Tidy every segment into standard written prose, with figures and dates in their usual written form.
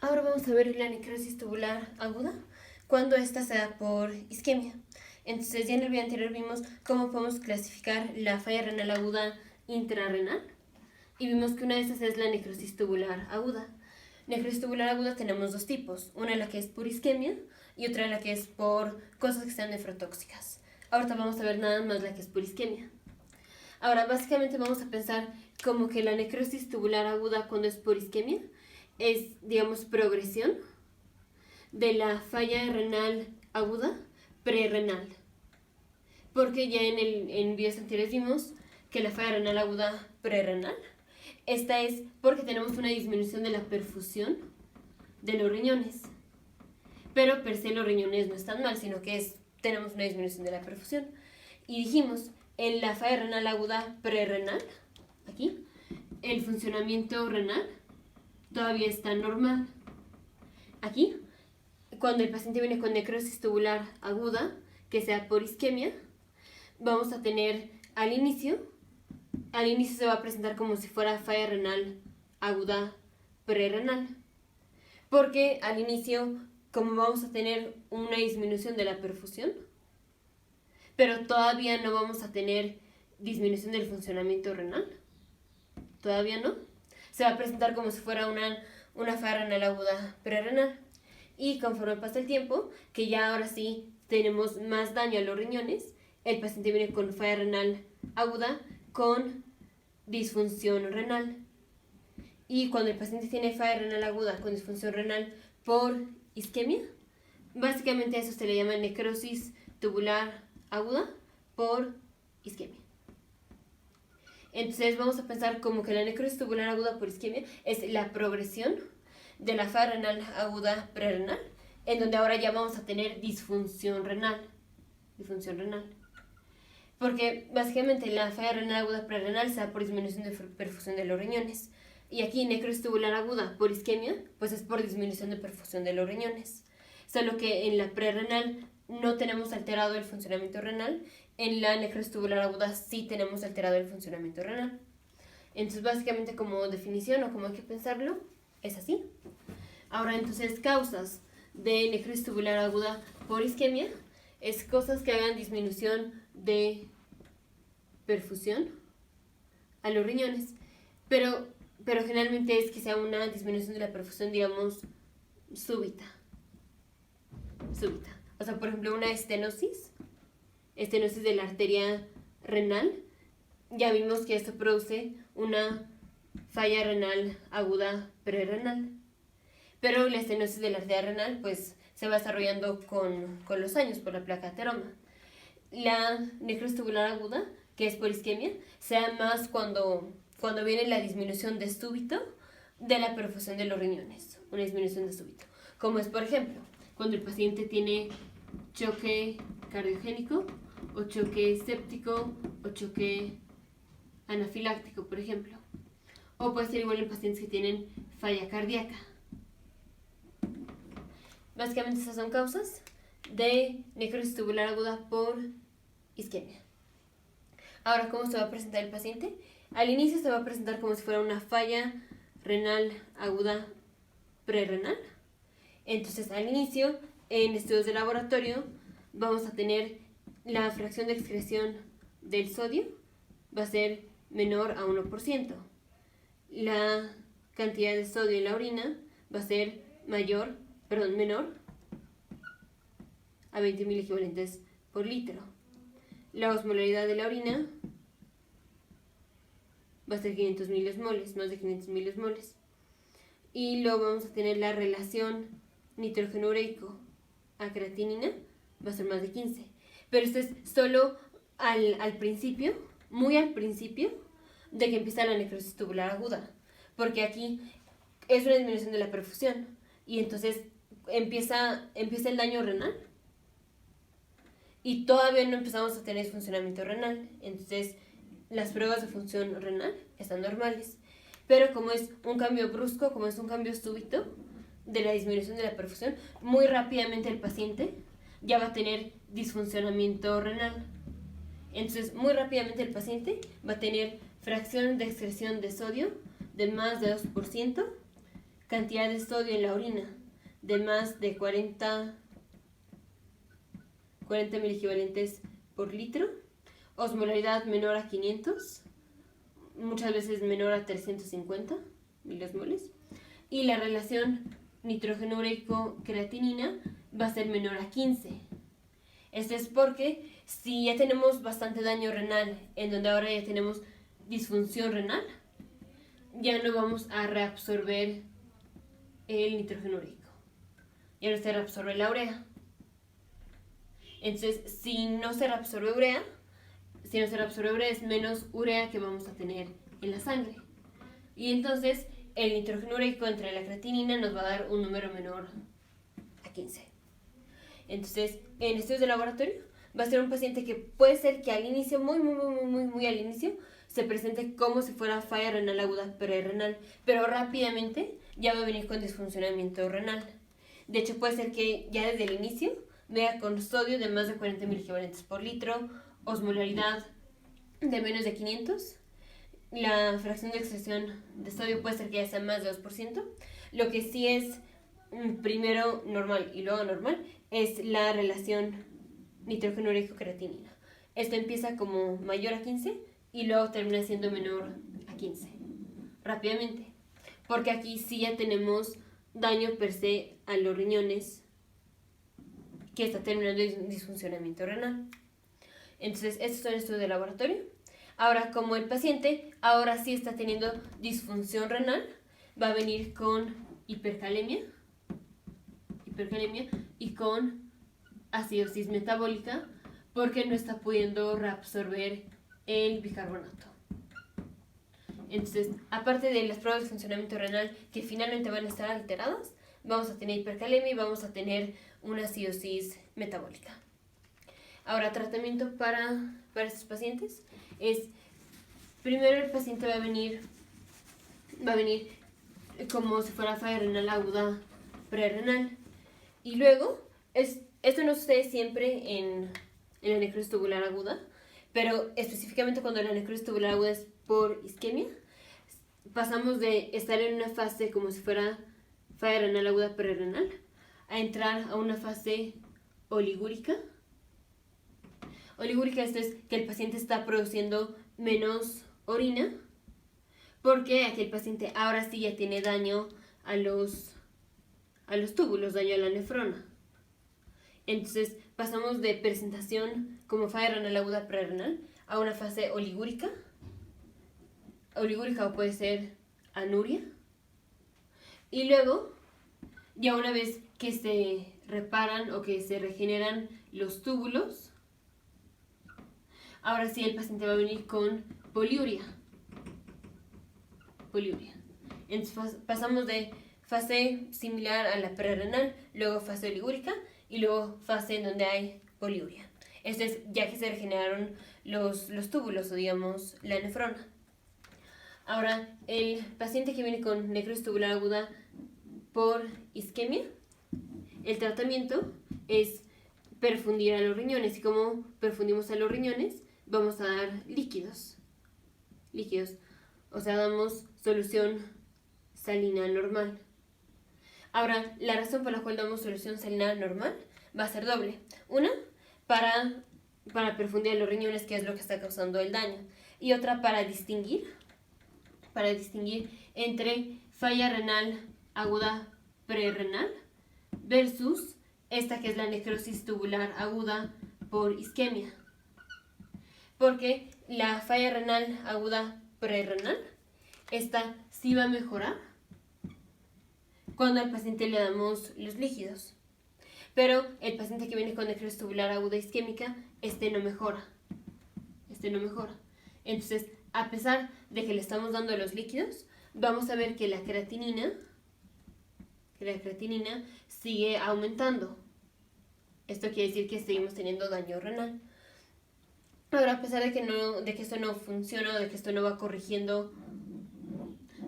Ahora vamos a ver la necrosis tubular aguda cuando esta se da por isquemia. Entonces ya en el video anterior vimos cómo podemos clasificar la falla renal aguda intrarrenal y vimos que una de estas es la necrosis tubular aguda. Necrosis tubular aguda tenemos dos tipos, una la que es por isquemia y otra la que es por cosas que sean nefrotóxicas. Ahorita vamos a ver nada más la que es por isquemia. Ahora básicamente vamos a pensar como que la necrosis tubular aguda cuando es por isquemia es, digamos, progresión de la falla renal aguda prerrenal. Porque ya en videos anteriores vimos que la falla renal aguda prerrenal, esta es porque tenemos una disminución de la perfusión de los riñones. Pero per se los riñones no están mal, sino que tenemos una disminución de la perfusión. Y dijimos, en la falla renal aguda prerrenal, aquí, el funcionamiento renal todavía está normal. Aquí, cuando el paciente viene con necrosis tubular aguda, que sea por isquemia, vamos a tener al inicio se va a presentar como si fuera falla renal aguda prerrenal. Porque al inicio, como vamos a tener una disminución de la perfusión, pero todavía no vamos a tener disminución del funcionamiento renal, todavía no, se va a presentar como si fuera una falla renal aguda prerrenal. Y conforme pasa el tiempo, que ya ahora sí tenemos más daño a los riñones, el paciente viene con falla renal aguda con disfunción renal. Y cuando el paciente tiene falla renal aguda con disfunción renal por isquemia, básicamente a eso se le llama necrosis tubular aguda por isquemia. Entonces vamos a pensar como que la necrosis tubular aguda por isquemia es la progresión de la falla renal aguda prerrenal, en donde ahora ya vamos a tener disfunción renal. Porque básicamente la falla renal aguda prerrenal se da por disminución de perfusión de los riñones. Y aquí necrosis tubular aguda por isquemia, pues es por disminución de perfusión de los riñones. Solo que en la prerrenal no tenemos alterado el funcionamiento renal, en la necrosis tubular aguda sí tenemos alterado el funcionamiento renal. Entonces básicamente como definición o como hay que pensarlo, es así. Ahora entonces causas de necrosis tubular aguda por isquemia es cosas que hagan disminución de perfusión a los riñones, pero generalmente es que sea una disminución de la perfusión, digamos, súbita. O sea, por ejemplo, una estenosis de la arteria renal, ya vimos que esto produce una falla renal aguda prerrenal. Pero la estenosis de la arteria renal pues se va desarrollando con los años por la placa ateroma. La necrosis tubular aguda, que es por isquemia, se da más cuando viene la disminución de súbito de la perfusión de los riñones, una disminución de súbito. Como es, por ejemplo, cuando el paciente tiene choque cardiogénico, o choque séptico, o choque anafiláctico, por ejemplo. O puede ser igual en pacientes que tienen falla cardíaca. Básicamente esas son causas de necrosis tubular aguda por isquemia. Ahora, ¿cómo se va a presentar el paciente? Al inicio se va a presentar como si fuera una falla renal aguda prerrenal. Entonces, al inicio, en estudios de laboratorio, vamos a tener la fracción de excreción del sodio, va a ser menor a 1%. La cantidad de sodio en la orina va a ser menor a 20.000 equivalentes por litro. La osmolaridad de la orina va a ser 500 miliosmoles, más de 500 miliosmoles. Y luego vamos a tener la relación nitrógeno ureico a creatinina, va a ser más de 15. Pero esto es solo al principio, muy al principio de que empieza la necrosis tubular aguda. Porque aquí es una disminución de la perfusión y entonces empieza el daño renal y todavía no empezamos a tener funcionamiento renal. Entonces las pruebas de función renal están normales, pero como es un cambio brusco, como es un cambio súbito de la disminución de la perfusión, muy rápidamente el paciente ya va a tener disfuncionamiento renal. Entonces muy rápidamente el paciente va a tener fracción de excreción de sodio de más de 2%, cantidad de sodio en la orina de más de 40 miliequivalentes por litro, osmolaridad menor a 500, muchas veces menor a 350 milosmoles, y la relación nitrógeno ureico-creatinina va a ser menor a 15. Esto es porque si ya tenemos bastante daño renal, en donde ahora ya tenemos disfunción renal, ya no vamos a reabsorber el nitrógeno ureico, ya no se reabsorbe la urea. Entonces, si no se reabsorbe urea es menos urea que vamos a tener en la sangre. Y entonces el nitrógeno ureico entre la creatinina nos va a dar un número menor a 15. Entonces, en estudios de laboratorio va a ser un paciente que puede ser que al inicio, muy al inicio, se presente como si fuera falla renal aguda prerrenal, pero rápidamente ya va a venir con disfuncionamiento renal. De hecho, puede ser que ya desde el inicio vea con sodio de más de 40 miliequivalentes por litro, osmolaridad de menos de 500. La fracción de excreción de sodio puede ser que ya sea más de 2%. Lo que sí es primero normal y luego anormal es la relación nitrógeno ureico-creatinina. Esto empieza como mayor a 15 y luego termina siendo menor a 15 rápidamente, porque aquí sí ya tenemos daño per se a los riñones que está terminando en disfuncionamiento renal. Entonces, estos son estudios de laboratorio. Ahora, como el paciente ahora sí está teniendo disfunción renal, va a venir con hipercalemia y con acidosis metabólica porque no está pudiendo reabsorber el bicarbonato. Entonces, aparte de las pruebas de funcionamiento renal que finalmente van a estar alteradas, vamos a tener hipercalemia y vamos a tener una acidosis metabólica. Ahora, tratamiento para estos pacientes es, primero el paciente va a venir como si fuera falla renal aguda prerrenal. Y luego, esto no sucede siempre en la necrosis tubular aguda, pero específicamente cuando la necrosis tubular aguda es por isquemia, pasamos de estar en una fase como si fuera falla renal aguda prerrenal a entrar a una fase oligúrica. Oligúrica, esto es que el paciente está produciendo menos orina porque aquí el paciente ahora sí ya tiene daño a los túbulos, daño a la nefrona. Entonces pasamos de presentación como falla renal aguda prerrenal a una fase oligúrica o puede ser anuria. Y luego, ya una vez que se reparan o que se regeneran los túbulos, ahora sí el paciente va a venir con poliuria. Entonces pasamos de fase similar a la prerrenal, luego fase oligúrica y luego fase en donde hay poliuria. Esto es ya que se regeneraron los túbulos o digamos la nefrona. Ahora, el paciente que viene con necrosis tubular aguda por isquemia, el tratamiento es perfundir a los riñones. Y como perfundimos a los riñones, vamos a dar líquidos. O sea, damos solución salina normal. Ahora, la razón por la cual damos solución salina normal va a ser doble. Una, para perfundir a los riñones, que es lo que está causando el daño. Y otra, para distinguir entre falla renal aguda prerrenal versus esta que es la necrosis tubular aguda por isquemia. Porque la falla renal aguda prerrenal, esta sí va a mejorar cuando al paciente le damos los líquidos. Pero el paciente que viene con necrosis tubular aguda isquémica, este no mejora. Entonces, a pesar de que le estamos dando los líquidos, vamos a ver que la creatinina sigue aumentando. Esto quiere decir que seguimos teniendo daño renal. Ahora, a pesar de que esto no funciona o de que esto no va corrigiendo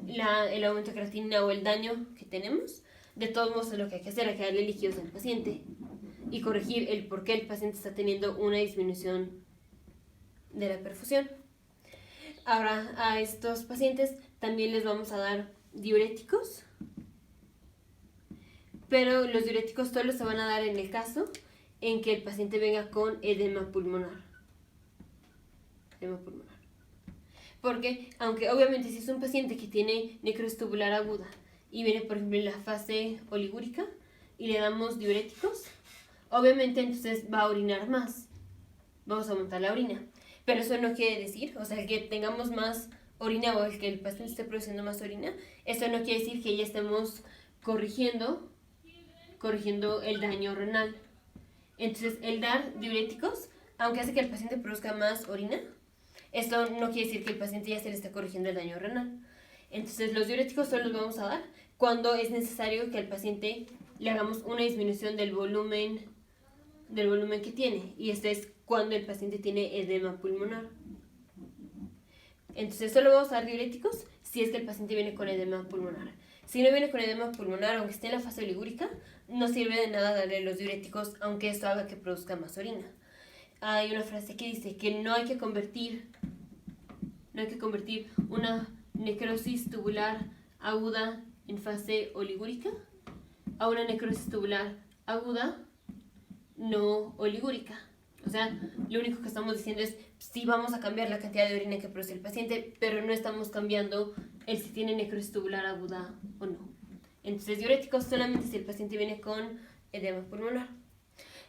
el aumento de creatinina o el daño que tenemos, de todos modos lo que hay que hacer es darle líquidos al paciente y corregir el por qué el paciente está teniendo una disminución de la perfusión. Ahora, a estos pacientes también les vamos a dar diuréticos pero los diuréticos solo se van a dar en el caso en que el paciente venga con edema pulmonar. Edema pulmonar. Porque, aunque obviamente si es un paciente que tiene necrosis tubular aguda y viene, por ejemplo, en la fase oligúrica y le damos diuréticos, obviamente entonces va a orinar más. Vamos a aumentar la orina. Pero eso no quiere decir, o sea, que tengamos más orina o el que el paciente esté produciendo más orina, eso no quiere decir que ya estemos corrigiendo el daño renal. Entonces, el dar diuréticos, aunque hace que el paciente produzca más orina, esto no quiere decir que el paciente ya se le está corrigiendo el daño renal. Entonces, los diuréticos solo los vamos a dar cuando es necesario que al paciente le hagamos una disminución del volumen que tiene. Y esto es cuando el paciente tiene edema pulmonar. Entonces, solo vamos a dar diuréticos si es que el paciente viene con edema pulmonar. Si no viene con edema pulmonar, aunque esté en la fase oligúrica, no sirve de nada darle los diuréticos, aunque esto haga que produzca más orina. Hay una frase que dice que no hay que convertir una necrosis tubular aguda en fase oligúrica a una necrosis tubular aguda no oligúrica. O sea, lo único que estamos diciendo es sí vamos a cambiar la cantidad de orina que produce el paciente, pero no estamos cambiando el si tiene necrosis tubular aguda o no. Entonces, diuréticos solamente si el paciente viene con edema pulmonar.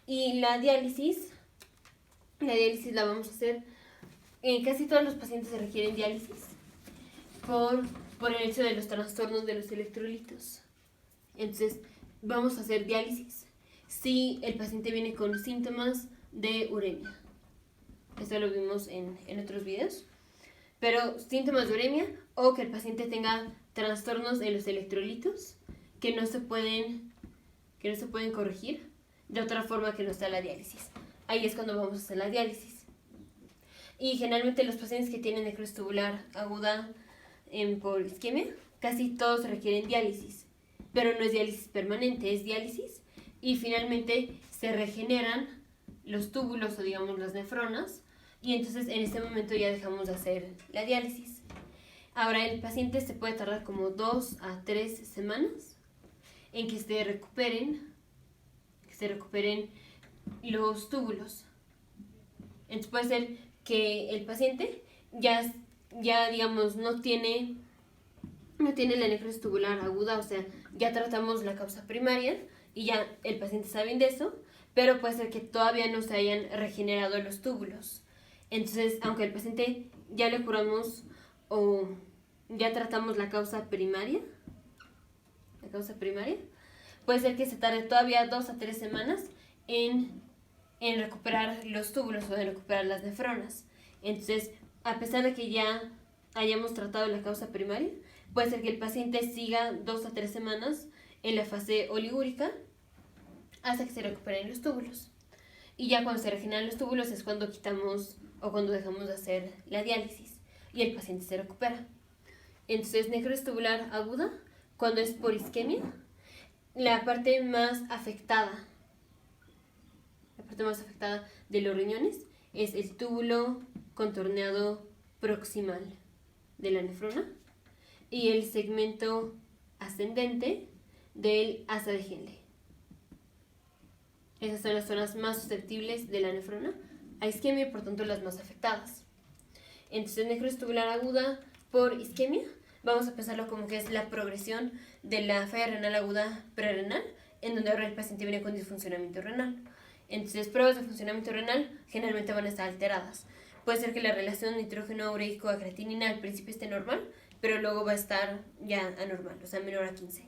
Y la diálisis la vamos a hacer, casi todos los pacientes se requieren diálisis por el hecho de los trastornos de los electrolitos. Entonces, vamos a hacer diálisis si el paciente viene con síntomas de uremia. Esto lo vimos en otros videos. Pero síntomas de uremia o que el paciente tenga trastornos en los electrolitos que no se pueden corregir de otra forma que no sea la diálisis. Ahí es cuando vamos a hacer la diálisis. Y generalmente los pacientes que tienen necrosis tubular aguda por isquemia, casi todos requieren diálisis. Pero no es diálisis permanente, es diálisis. Y finalmente se regeneran los túbulos o digamos las nefronas. Y entonces en este momento ya dejamos de hacer la diálisis. Ahora el paciente se puede tardar como 2 a 3 semanas en que se recuperen los túbulos. Entonces puede ser que el paciente ya digamos no tiene la necrosis tubular aguda, o sea, ya tratamos la causa primaria y ya el paciente sabe de eso, pero puede ser que todavía no se hayan regenerado los túbulos. Entonces, aunque el paciente ya le curamos o ya tratamos la causa primaria, puede ser que se tarde todavía 2 a 3 semanas en recuperar los túbulos o en recuperar las nefronas. Entonces, a pesar de que ya hayamos tratado la causa primaria, puede ser que el paciente siga 2 a 3 semanas en la fase oligúrica hasta que se recuperen los túbulos. Y ya cuando se regeneran los túbulos es cuando quitamos o cuando dejamos de hacer la diálisis y el paciente se recupera. Entonces, necrosis tubular aguda, cuando es por isquemia, la parte más afectada de los riñones es el túbulo contorneado proximal de la nefrona y el segmento ascendente del asa de Henle. Esas son las zonas más susceptibles de la nefrona a isquemia y por tanto las más afectadas. Entonces, necrosis tubular aguda por isquemia, vamos a pensarlo como que es la progresión de la falla renal aguda prerrenal, en donde ahora el paciente viene con disfuncionamiento renal. Entonces, pruebas de funcionamiento renal generalmente van a estar alteradas. Puede ser que la relación nitrógeno ureico a creatinina al principio esté normal, pero luego va a estar ya anormal, o sea, menor a 15.